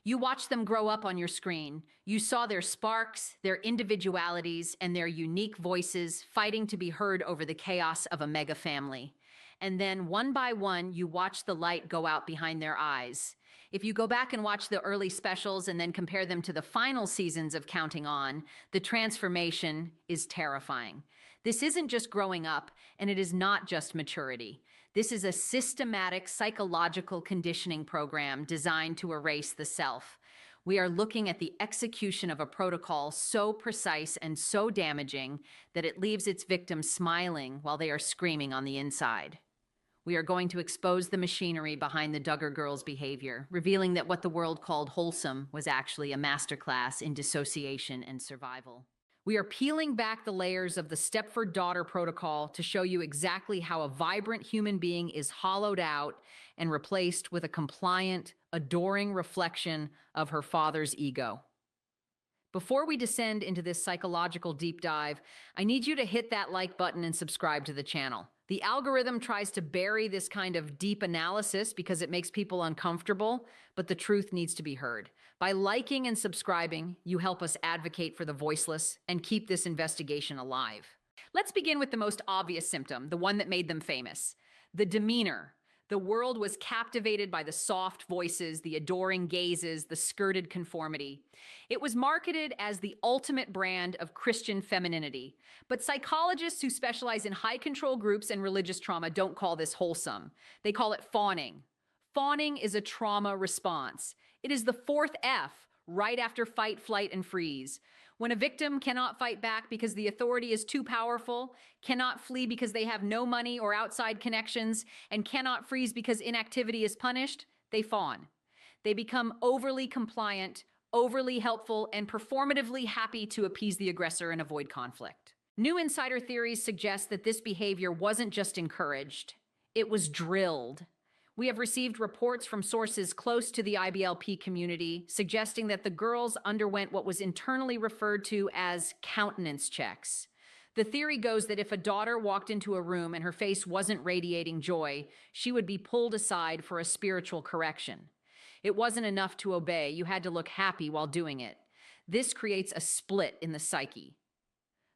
You watched them grow up on your screen. You saw their sparks, their individualities, and their unique voices fighting to be heard over the chaos of a mega family. And then, one by one, you watched the light go out behind their eyes. If you go back and watch the early specials and then compare them to the final seasons of Counting On, the transformation is terrifying. This isn't just growing up, and it is not just maturity. This is a systematic psychological conditioning program designed to erase the self. We are looking at the execution of a protocol so precise and so damaging that it leaves its victims smiling while they are screaming on the inside. We are going to expose the machinery behind the Duggar girls' behavior, revealing that what the world called wholesome was actually a masterclass in dissociation and survival. We are peeling back the layers of the Stepford Daughter Protocol to show you exactly how a vibrant human being is hollowed out and replaced with a compliant, adoring reflection of her father's ego. Before we descend into this psychological deep dive, I need you to hit that like button and subscribe to the channel. The algorithm tries to bury this kind of deep analysis because it makes people uncomfortable, but the truth needs to be heard. By liking and subscribing, you help us advocate for the voiceless and keep this investigation alive. Let's begin with the most obvious symptom, the one that made them famous: the demeanor. The world was captivated by the soft voices, the adoring gazes, the skirted conformity. It was marketed as the ultimate brand of Christian femininity. But psychologists who specialize in high control groups and religious trauma don't call this wholesome. They call it fawning. Fawning is a trauma response. It is the fourth F, right after fight, flight, and freeze. When a victim cannot fight back because the authority is too powerful, cannot flee because they have no money or outside connections, and cannot freeze because inactivity is punished, they fawn. They become overly compliant, overly helpful, and performatively happy to appease the aggressor and avoid conflict. New insider theories suggest that this behavior wasn't just encouraged, it was drilled. We have received reports from sources close to the IBLP community suggesting that the girls underwent what was internally referred to as countenance checks. The theory goes that if a daughter walked into a room and her face wasn't radiating joy, she would be pulled aside for a spiritual correction. It wasn't enough to obey, you had to look happy while doing it. This creates a split in the psyche.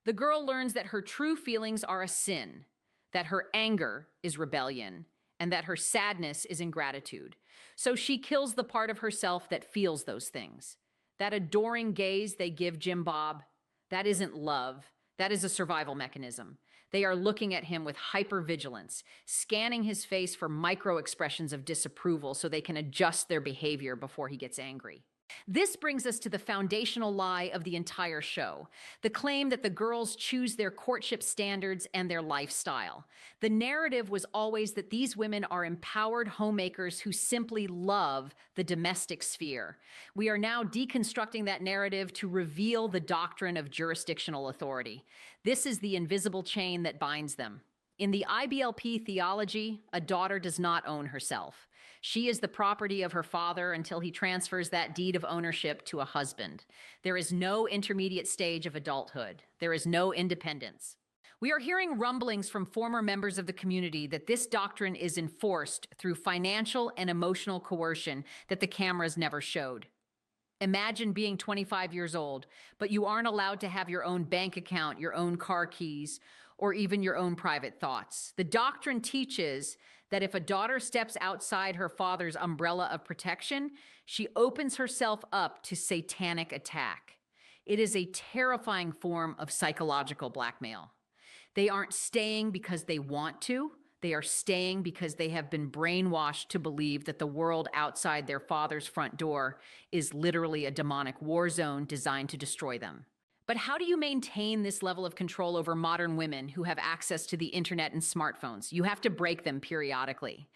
The girl learns that her true feelings are a sin, that her anger is rebellion, and that her sadness is ingratitude. So she kills the part of herself that feels those things. That adoring gaze they give Jim Bob, that isn't love. That is a survival mechanism. They are looking at him with hypervigilance, scanning his face for micro expressions of disapproval so they can adjust their behavior before he gets angry. This brings us to the foundational lie of the entire show, the claim that the girls choose their courtship standards and their lifestyle. The narrative was always that these women are empowered homemakers who simply love the domestic sphere. We are now deconstructing that narrative to reveal the doctrine of jurisdictional authority. This is the invisible chain that binds them. In the IBLP theology, a daughter does not own herself. She is the property of her father until he transfers that deed of ownership to a husband. There is no intermediate stage of adulthood. There is no independence. We are hearing rumblings from former members of the community that this doctrine is enforced through financial and emotional coercion that the cameras never showed. Imagine being 25 years old, but you aren't allowed to have your own bank account, your own car keys, or even your own private thoughts. The doctrine teaches that if a daughter steps outside her father's umbrella of protection, she opens herself up to satanic attack. It is a terrifying form of psychological blackmail. They aren't staying because they want to. They are staying because they have been brainwashed to believe that the world outside their father's front door is literally a demonic war zone designed to destroy them. But how do you maintain this level of control over modern women who have access to the internet and smartphones? You have to break them periodically.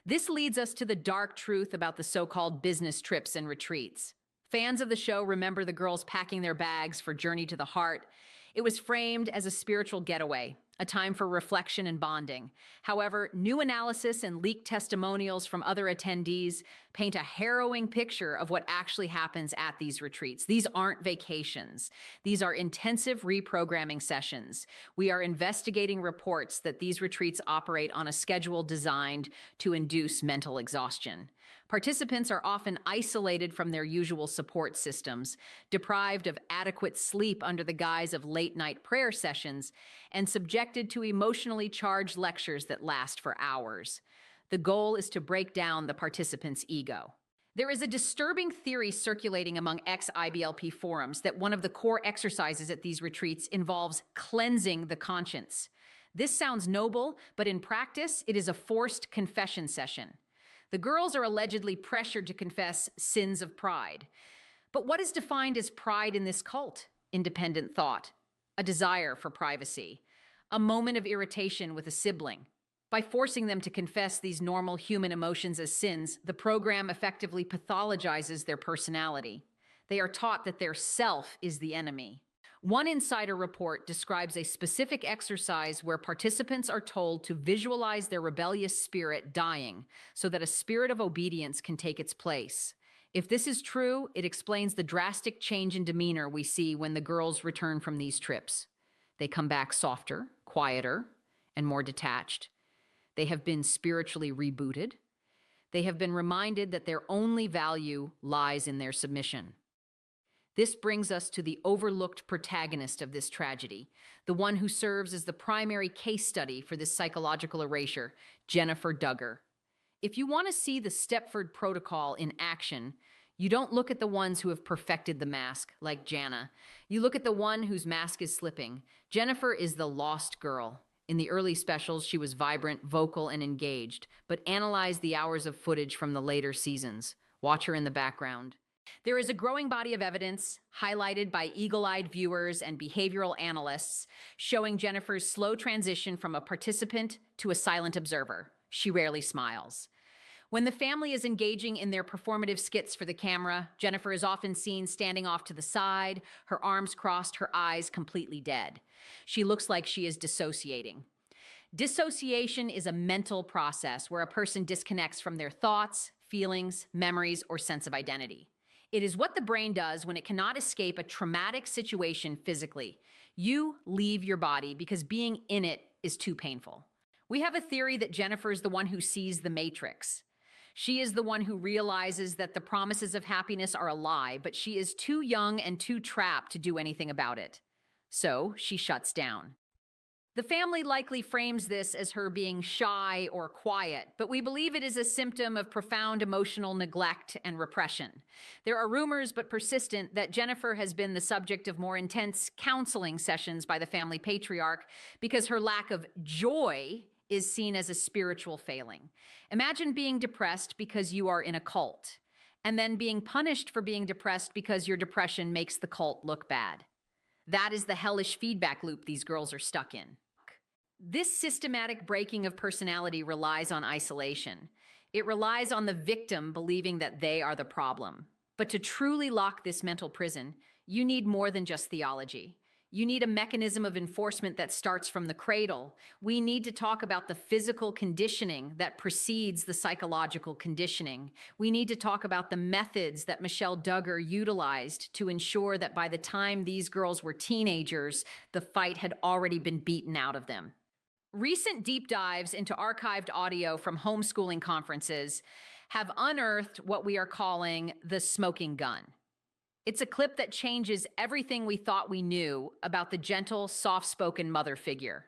This leads us to the dark truth about the so-called business trips and retreats. Fans of the show remember the girls packing their bags for Journey to the Heart. It was framed as a spiritual getaway, a time for reflection and bonding. However, new analysis and leaked testimonials from other attendees paint a harrowing picture of what actually happens at these retreats. These aren't vacations. These are intensive reprogramming sessions. We are investigating reports that these retreats operate on a schedule designed to induce mental exhaustion. Participants are often isolated from their usual support systems, deprived of adequate sleep under the guise of late-night prayer sessions, and subjected to emotionally charged lectures that last for hours. The goal is to break down the participant's ego. There is a disturbing theory circulating among ex-IBLP forums that one of the core exercises at these retreats involves cleansing the conscience. This sounds noble, but in practice, it is a forced confession session. The girls are allegedly pressured to confess sins of pride. But what is defined as pride in this cult? Independent thought, a desire for privacy, a moment of irritation with a sibling. By forcing them to confess these normal human emotions as sins, the program effectively pathologizes their personality. They are taught that their self is the enemy. One insider report describes a specific exercise where participants are told to visualize their rebellious spirit dying so that a spirit of obedience can take its place. If this is true, it explains the drastic change in demeanor we see when the girls return from these trips. They come back softer, quieter, and more detached. They have been spiritually rebooted. They have been reminded that their only value lies in their submission. This brings us to the overlooked protagonist of this tragedy, the one who serves as the primary case study for this psychological erasure, Jennifer Duggar. If you want to see the Stepford Protocol in action, you don't look at the ones who have perfected the mask, like Jana. You look at the one whose mask is slipping. Jennifer is the lost girl. In the early specials, she was vibrant, vocal, and engaged, but analyze the hours of footage from the later seasons. Watch her in the background. There is a growing body of evidence, highlighted by eagle-eyed viewers and behavioral analysts, showing Jennifer's slow transition from a participant to a silent observer. She rarely smiles. When the family is engaging in their performative skits for the camera, Jennifer is often seen standing off to the side, her arms crossed, her eyes completely dead. She looks like she is dissociating. Dissociation is a mental process where a person disconnects from their thoughts, feelings, memories, or sense of identity. It is what the brain does when it cannot escape a traumatic situation physically. You leave your body because being in it is too painful. We have a theory that Jennifer is the one who sees the Matrix. She is the one who realizes that the promises of happiness are a lie, but she is too young and too trapped to do anything about it. So she shuts down. The family likely frames this as her being shy or quiet, but we believe it is a symptom of profound emotional neglect and repression. There are rumors, but persistent, that Jennifer has been the subject of more intense counseling sessions by the family patriarch because her lack of joy is seen as a spiritual failing. Imagine being depressed because you are in a cult, and then being punished for being depressed because your depression makes the cult look bad. That is the hellish feedback loop these girls are stuck in. This systematic breaking of personality relies on isolation. It relies on the victim believing that they are the problem. But to truly lock this mental prison, you need more than just theology. You need a mechanism of enforcement that starts from the cradle. We need to talk about the physical conditioning that precedes the psychological conditioning. We need to talk about the methods that Michelle Duggar utilized to ensure that by the time these girls were teenagers, the fight had already been beaten out of them. Recent deep dives into archived audio from homeschooling conferences have unearthed what we are calling the smoking gun. It's a clip that changes everything we thought we knew about the gentle, soft-spoken mother figure.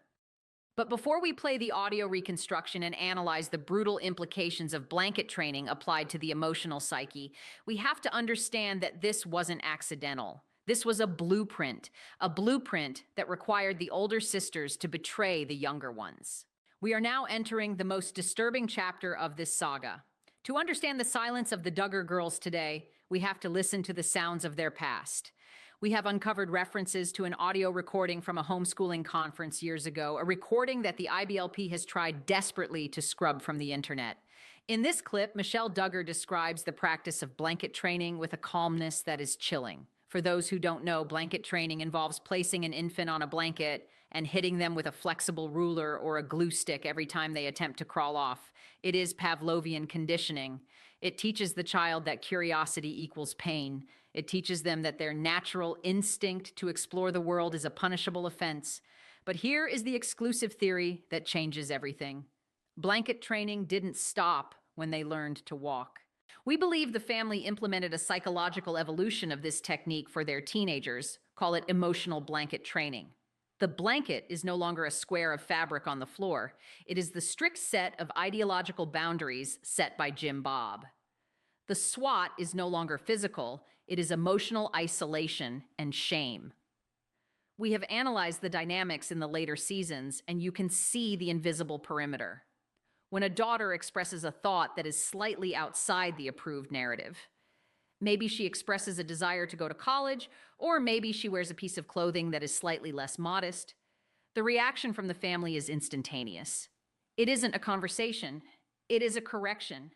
But before we play the audio reconstruction and analyze the brutal implications of blanket training applied to the emotional psyche, we have to understand that this wasn't accidental. This was a blueprint that required the older sisters to betray the younger ones. We are now entering the most disturbing chapter of this saga. To understand the silence of the Duggar girls today, we have to listen to the sounds of their past. We have uncovered references to an audio recording from a homeschooling conference years ago, a recording that the IBLP has tried desperately to scrub from the internet. In this clip, Michelle Duggar describes the practice of blanket training with a calmness that is chilling. For those who don't know, blanket training involves placing an infant on a blanket and hitting them with a flexible ruler or a glue stick every time they attempt to crawl off. It is Pavlovian conditioning. It teaches the child that curiosity equals pain. It teaches them that their natural instinct to explore the world is a punishable offense. But here is the exclusive theory that changes everything. Blanket training didn't stop when they learned to walk. We believe the family implemented a psychological evolution of this technique for their teenagers, call it emotional blanket training. The blanket is no longer a square of fabric on the floor. It is the strict set of ideological boundaries set by Jim Bob. The SWAT is no longer physical, it is emotional isolation and shame. We have analyzed the dynamics in the later seasons, and you can see the invisible perimeter. When a daughter expresses a thought that is slightly outside the approved narrative, maybe she expresses a desire to go to college, or maybe she wears a piece of clothing that is slightly less modest, the reaction from the family is instantaneous. It isn't a conversation, it is a correction.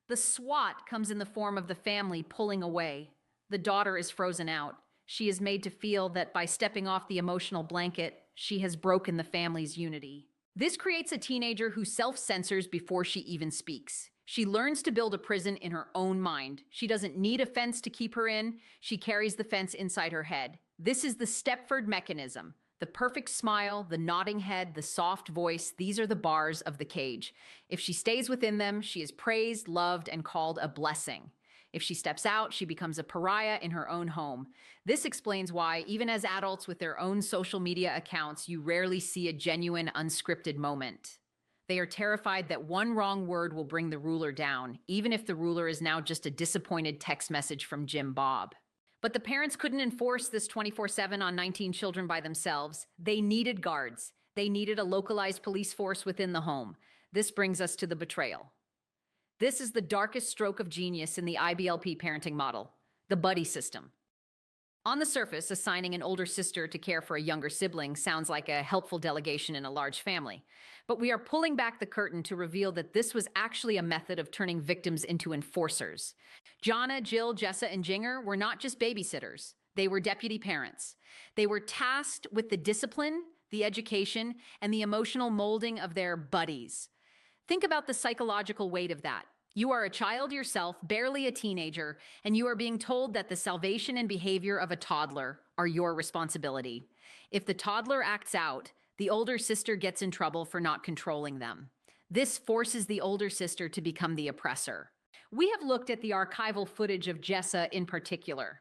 The SWAT comes in the form of the family pulling away. The daughter is frozen out. She is made to feel that by stepping off the emotional blanket, she has broken the family's unity. This creates a teenager who self-censors before she even speaks. She learns to build a prison in her own mind. She doesn't need a fence to keep her in. She carries the fence inside her head. This is the Stepford mechanism. The perfect smile, the nodding head, the soft voice, these are the bars of the cage. If she stays within them, she is praised, loved, and called a blessing. If she steps out, she becomes a pariah in her own home. This explains why, even as adults with their own social media accounts, you rarely see a genuine, unscripted moment. They are terrified that one wrong word will bring the ruler down, even if the ruler is now just a disappointed text message from Jim Bob. But the parents couldn't enforce this 24/7 on 19 children by themselves. They needed guards. They needed a localized police force within the home. This brings us to the betrayal. This is the darkest stroke of genius in the IBLP parenting model, the buddy system. On the surface, assigning an older sister to care for a younger sibling sounds like a helpful delegation in a large family. But we are pulling back the curtain to reveal that this was actually a method of turning victims into enforcers. Jonna, Jill, Jessa, and Jinger were not just babysitters. They were deputy parents. They were tasked with the discipline, the education, and the emotional molding of their buddies. Think about the psychological weight of that. You are a child yourself, barely a teenager, and you are being told that the salvation and behavior of a toddler are your responsibility. If the toddler acts out, the older sister gets in trouble for not controlling them. This forces the older sister to become the oppressor. We have looked at the archival footage of Jessa in particular.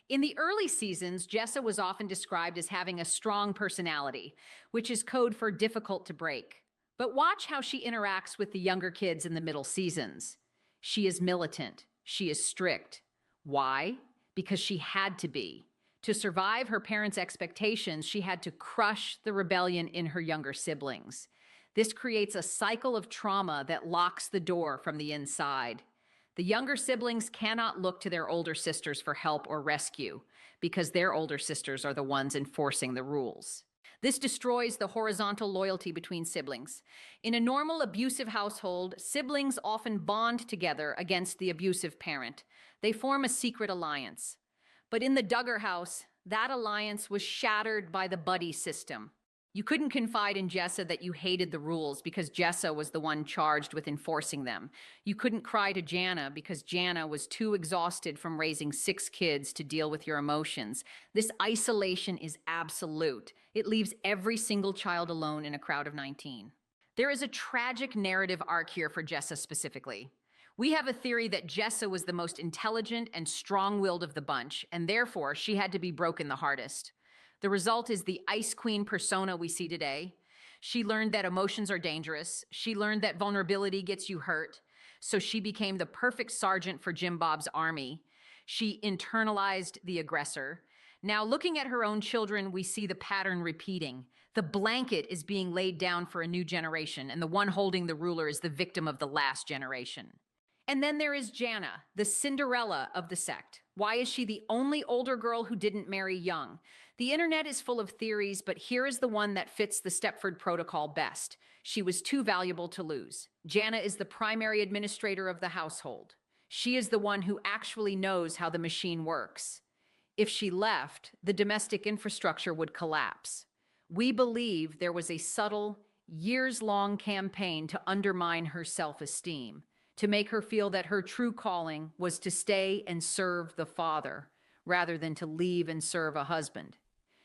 In the early seasons, Jessa was often described as having a strong personality, which is code for difficult to break. But watch how she interacts with the younger kids in the middle seasons. She is militant. She is strict. Why? Because she had to be. To survive her parents' expectations, she had to crush the rebellion in her younger siblings. This creates a cycle of trauma that locks the door from the inside. The younger siblings cannot look to their older sisters for help or rescue because their older sisters are the ones enforcing the rules. This destroys the horizontal loyalty between siblings. In a normal abusive household, siblings often bond together against the abusive parent. They form a secret alliance. But in the Duggar house, that alliance was shattered by the buddy system. You couldn't confide in Jessa that you hated the rules because Jessa was the one charged with enforcing them. You couldn't cry to Jana because Jana was too exhausted from raising 6 kids to deal with your emotions. This isolation is absolute. It leaves every single child alone in a crowd of 19. There is a tragic narrative arc here for Jessa specifically. We have a theory that Jessa was the most intelligent and strong-willed of the bunch, and therefore she had to be broken the hardest. The result is the Ice Queen persona we see today. She learned that emotions are dangerous. She learned that vulnerability gets you hurt. So she became the perfect sergeant for Jim Bob's army. She internalized the aggressor. Now, looking at her own children, we see the pattern repeating. The blanket is being laid down for a new generation, and the one holding the ruler is the victim of the last generation. And then there is Jana, the Cinderella of the sect. Why is she the only older girl who didn't marry young? The internet is full of theories, but here is the one that fits the Stepford Protocol best. She was too valuable to lose. Jana is the primary administrator of the household. She is the one who actually knows how the machine works. If she left, the domestic infrastructure would collapse. We believe there was a subtle, years-long campaign to undermine her self-esteem, to make her feel that her true calling was to stay and serve the father, rather than to leave and serve a husband.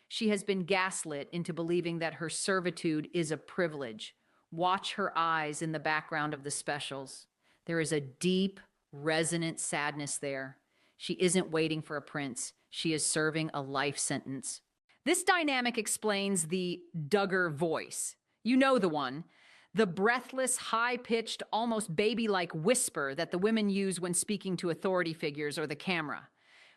She has been gaslit into believing that her servitude is a privilege. Watch her eyes in the background of the specials. There is a deep, Resonant sadness there. She isn't waiting for a prince. She is serving a life sentence. This dynamic explains the Duggar voice. You know the one. The breathless, high-pitched, almost baby-like whisper that the women use when speaking to authority figures or the camera.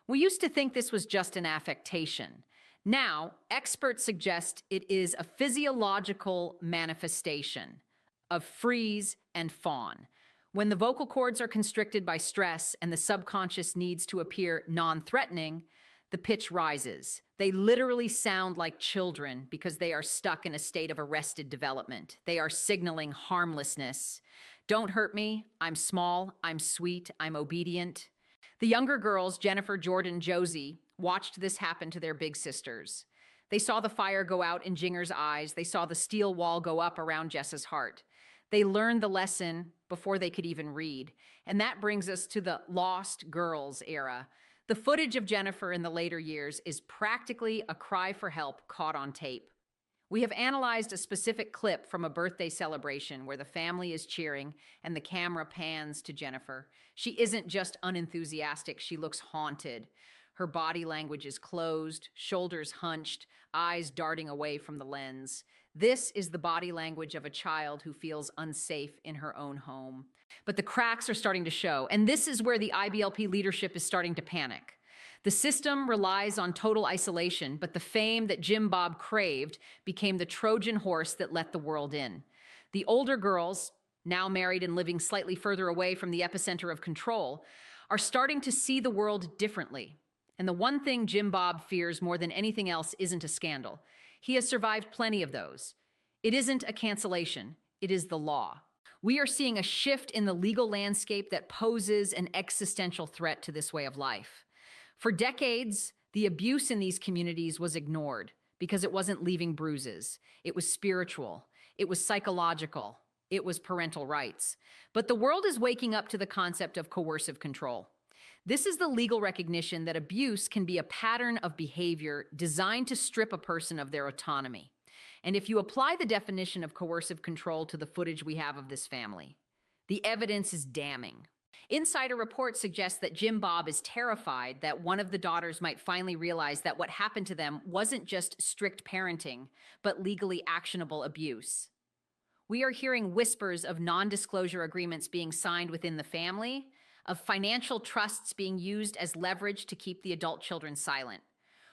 We used to think this was just an affectation. Now, experts suggest it is a physiological manifestation of freeze and fawn. When the vocal cords are constricted by stress and the subconscious needs to appear non-threatening, the pitch rises. They literally sound like children because they are stuck in a state of arrested development. They are signaling harmlessness. Don't hurt me. I'm small. I'm sweet. I'm obedient. The younger girls, Jennifer, Jordyn, Josie, watched this happen to their big sisters. They saw the fire go out in Jinger's eyes. They saw the steel wall go up around Jessa's heart. They learned the lesson before they could even read. And that brings us to the lost girls era. The footage of Jennifer in the later years is practically a cry for help caught on tape. We have analyzed a specific clip from a birthday celebration where the family is cheering and the camera pans to Jennifer. She isn't just unenthusiastic, she looks haunted. Her body language is closed, shoulders hunched, eyes darting away from the lens. This is the body language of a child who feels unsafe in her own home. But the cracks are starting to show, and this is where the IBLP leadership is starting to panic. The system relies on total isolation, but the fame that Jim Bob craved became the Trojan horse that let the world in. The older girls, now married and living slightly further away from the epicenter of control, are starting to see the world differently. And the one thing Jim Bob fears more than anything else isn't a scandal. He has survived plenty of those. It isn't a cancellation, it is the law. We are seeing a shift in the legal landscape that poses an existential threat to this way of life. For decades, the abuse in these communities was ignored because it wasn't leaving bruises. It was spiritual. It was psychological. It was parental rights. But the world is waking up to the concept of coercive control. This is the legal recognition that abuse can be a pattern of behavior designed to strip a person of their autonomy. And if you apply the definition of coercive control to the footage we have of this family, the evidence is damning. Insider reports suggest that Jim Bob is terrified that one of the daughters might finally realize that what happened to them wasn't just strict parenting, but legally actionable abuse. We are hearing whispers of non-disclosure agreements being signed within the family, of financial trusts being used as leverage to keep the adult children silent.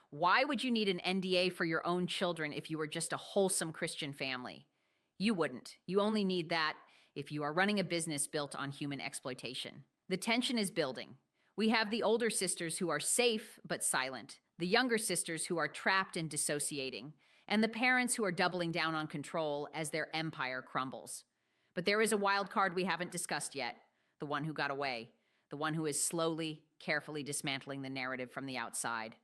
Why would you need an NDA for your own children if you were just a wholesome Christian family? You wouldn't. You only need that if you are running a business built on human exploitation. The tension is building. We have the older sisters who are safe but silent, the younger sisters who are trapped and dissociating, and the parents who are doubling down on control as their empire crumbles. But there is a wild card we haven't discussed yet, the one who got away, the one who is slowly, carefully dismantling the narrative from the outside.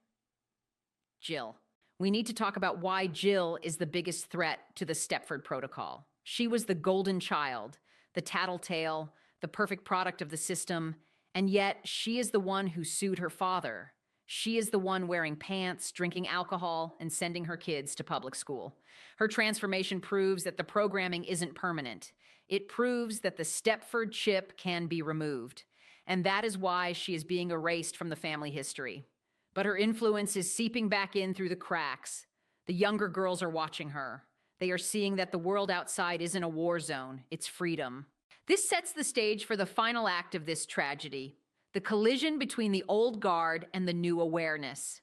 Jill. We need to talk about why Jill is the biggest threat to the Stepford Protocol. She was the golden child, the tattletale, the perfect product of the system, and yet she is the one who sued her father. She is the one wearing pants, drinking alcohol, and sending her kids to public school. Her transformation proves that the programming isn't permanent. It proves that the Stepford chip can be removed. And that is why she is being erased from the family history. But her influence is seeping back in through the cracks. The younger girls are watching her. They are seeing that the world outside isn't a war zone, it's freedom. This sets the stage for the final act of this tragedy, the collision between the old guard and the new awareness.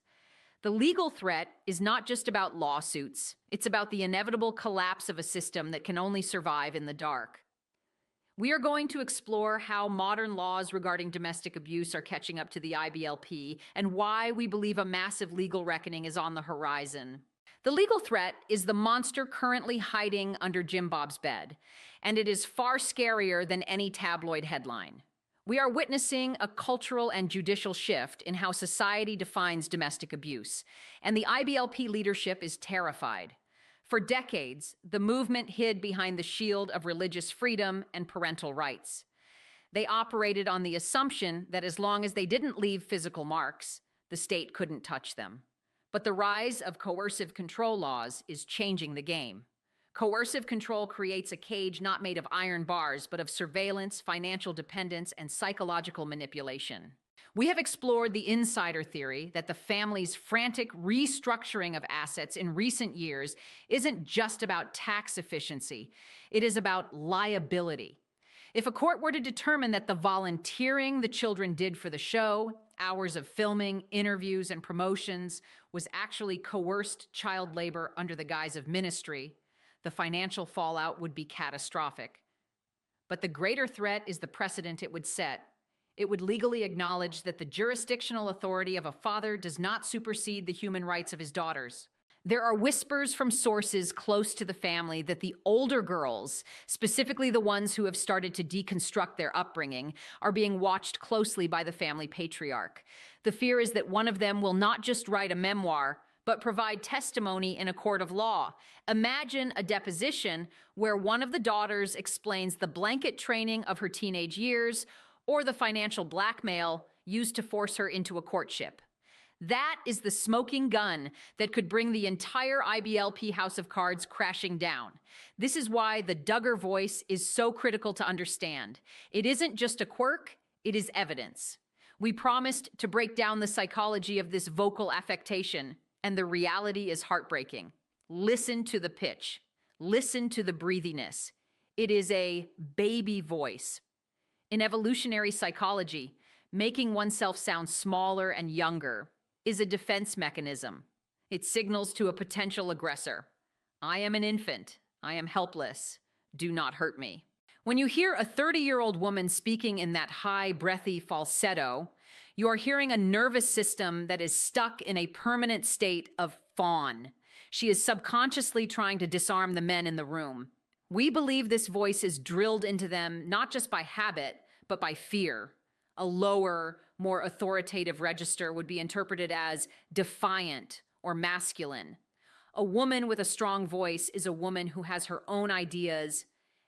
The legal threat is not just about lawsuits. It's about the inevitable collapse of a system that can only survive in the dark. We are going to explore how modern laws regarding domestic abuse are catching up to the IBLP and why we believe a massive legal reckoning is on the horizon. The legal threat is the monster currently hiding under Jim Bob's bed, and it is far scarier than any tabloid headline. We are witnessing a cultural and judicial shift in how society defines domestic abuse, and the IBLP leadership is terrified. For decades, the movement hid behind the shield of religious freedom and parental rights. They operated on the assumption that as long as they didn't leave physical marks, the state couldn't touch them. But the rise of coercive control laws is changing the game. Coercive control creates a cage not made of iron bars, but of surveillance, financial dependence, and psychological manipulation. We have explored the insider theory that the family's frantic restructuring of assets in recent years isn't just about tax efficiency, it is about liability. If a court were to determine that the volunteering the children did for the show, hours of filming, interviews, and promotions, was actually coerced child labor under the guise of ministry, the financial fallout would be catastrophic. But the greater threat is the precedent it would set. It would legally acknowledge that the jurisdictional authority of a father does not supersede the human rights of his daughters. There are whispers from sources close to the family that the older girls, specifically the ones who have started to deconstruct their upbringing, are being watched closely by the family patriarch. The fear is that one of them will not just write a memoir, but provide testimony in a court of law. Imagine a deposition where one of the daughters explains the blanket training of her teenage years or the financial blackmail used to force her into a courtship. That is the smoking gun that could bring the entire IBLP House of Cards crashing down. This is why the Duggar Voice is so critical to understand. It isn't just a quirk, it is evidence. We promised to break down the psychology of this vocal affectation, and the reality is heartbreaking. Listen to the pitch. Listen to the breathiness. It is a baby voice. In evolutionary psychology, making oneself sound smaller and younger is a defense mechanism. It signals to a potential aggressor. I am an infant. I am helpless. Do not hurt me. When you hear a 30-year-old woman speaking in that high, breathy falsetto, you are hearing a nervous system that is stuck in a permanent state of fawn. She is subconsciously trying to disarm the men in the room. We believe this voice is drilled into them not just by habit, but by fear. A lower, more authoritative register would be interpreted as defiant or masculine. A woman with a strong voice is a woman who has her own ideas,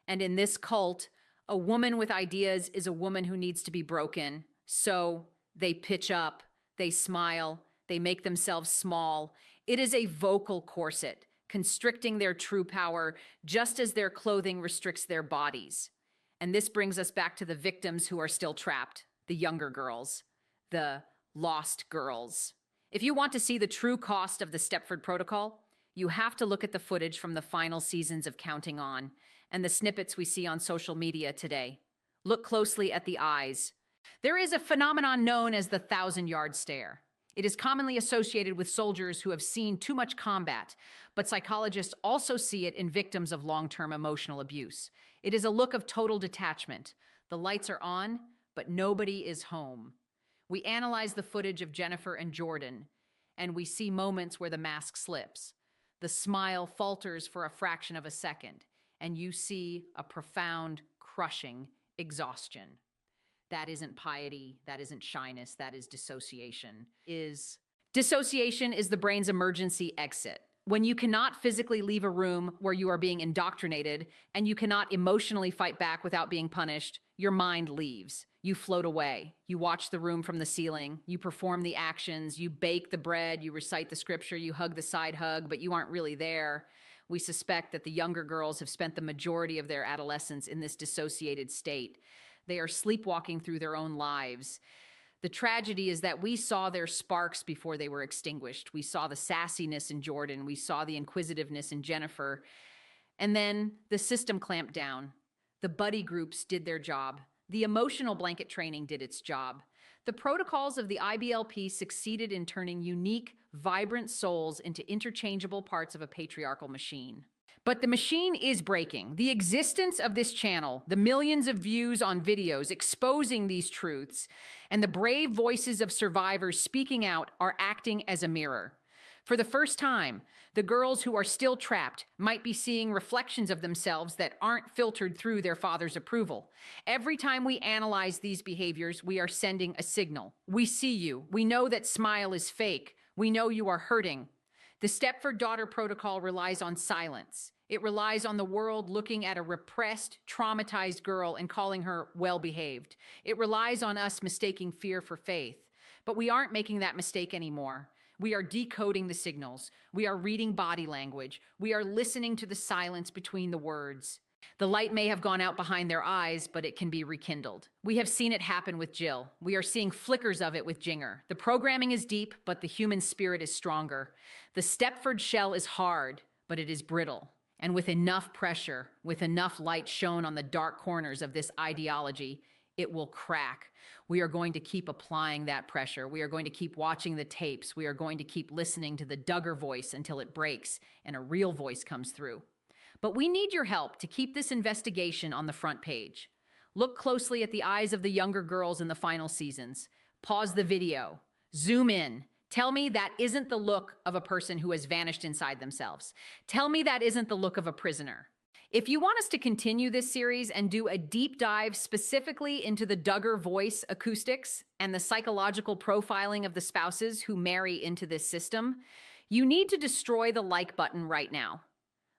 and in this cult, a woman with ideas is a woman who needs to be broken. So they pitch up, they smile, they make themselves small. It is a vocal corset, constricting their true power just as their clothing restricts their bodies. And this brings us back to the victims who are still trapped. The younger girls, the lost girls. If you want to see the true cost of the Stepford Protocol, you have to look at the footage from the final seasons of Counting On and the snippets we see on social media today. Look closely at the eyes. There is a phenomenon known as the 1,000-yard stare. It is commonly associated with soldiers who have seen too much combat, but psychologists also see it in victims of long-term emotional abuse. It is a look of total detachment. The lights are on, but nobody is home. We analyze the footage of Jennifer and Jordyn, and we see moments where the mask slips. The smile falters for a fraction of a second, and you see a profound, crushing exhaustion. That isn't piety, that isn't shyness, that is dissociation. Dissociation is the brain's emergency exit. When you cannot physically leave a room where you are being indoctrinated and you cannot emotionally fight back without being punished, your mind leaves. You float away. You watch the room from the ceiling. You perform the actions. You bake the bread. You recite the scripture. You hug the side hug, but you aren't really there. We suspect that the younger girls have spent the majority of their adolescence in this dissociated state. They are sleepwalking through their own lives. The tragedy is that we saw their sparks before they were extinguished. We saw the sassiness in Jordyn. We saw the inquisitiveness in Jennifer. And then the system clamped down. The buddy groups did their job. The emotional blanket training did its job. The protocols of the IBLP succeeded in turning unique, vibrant souls into interchangeable parts of a patriarchal machine. But the machine is breaking. The existence of this channel, the millions of views on videos exposing these truths, and the brave voices of survivors speaking out are acting as a mirror. For the first time, the girls who are still trapped might be seeing reflections of themselves that aren't filtered through their father's approval. Every time we analyze these behaviors, we are sending a signal. We see you. We know that smile is fake. We know you are hurting. The Stepford Daughter Protocol relies on silence. It relies on the world looking at a repressed, traumatized girl and calling her well-behaved. It relies on us mistaking fear for faith. But we aren't making that mistake anymore. We are decoding the signals. We are reading body language. We are listening to the silence between the words. The light may have gone out behind their eyes, but it can be rekindled. We have seen it happen with Jill. We are seeing flickers of it with Jinger. The programming is deep, but the human spirit is stronger. The Stepford shell is hard, but it is brittle. And with enough pressure, with enough light shown on the dark corners of this ideology, it will crack. We are going to keep applying that pressure. We are going to keep watching the tapes. We are going to keep listening to the Duggar voice until it breaks and a real voice comes through. But we need your help to keep this investigation on the front page. Look closely at the eyes of the younger girls in the final seasons. Pause the video. Zoom in. Tell me that isn't the look of a person who has vanished inside themselves. Tell me that isn't the look of a prisoner. If you want us to continue this series and do a deep dive specifically into the Duggar voice acoustics and the psychological profiling of the spouses who marry into this system, you need to destroy the like button right now.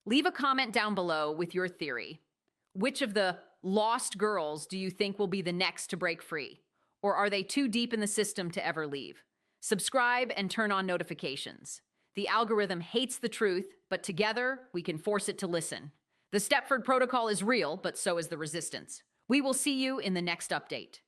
Leave a comment down below with your theory. Which of the lost girls do you think will be the next to break free? Or are they too deep in the system to ever leave? Subscribe and turn on notifications. The algorithm hates the truth, but together we can force it to listen. The Stepford Protocol is real, but so is the resistance. We will see you in the next update.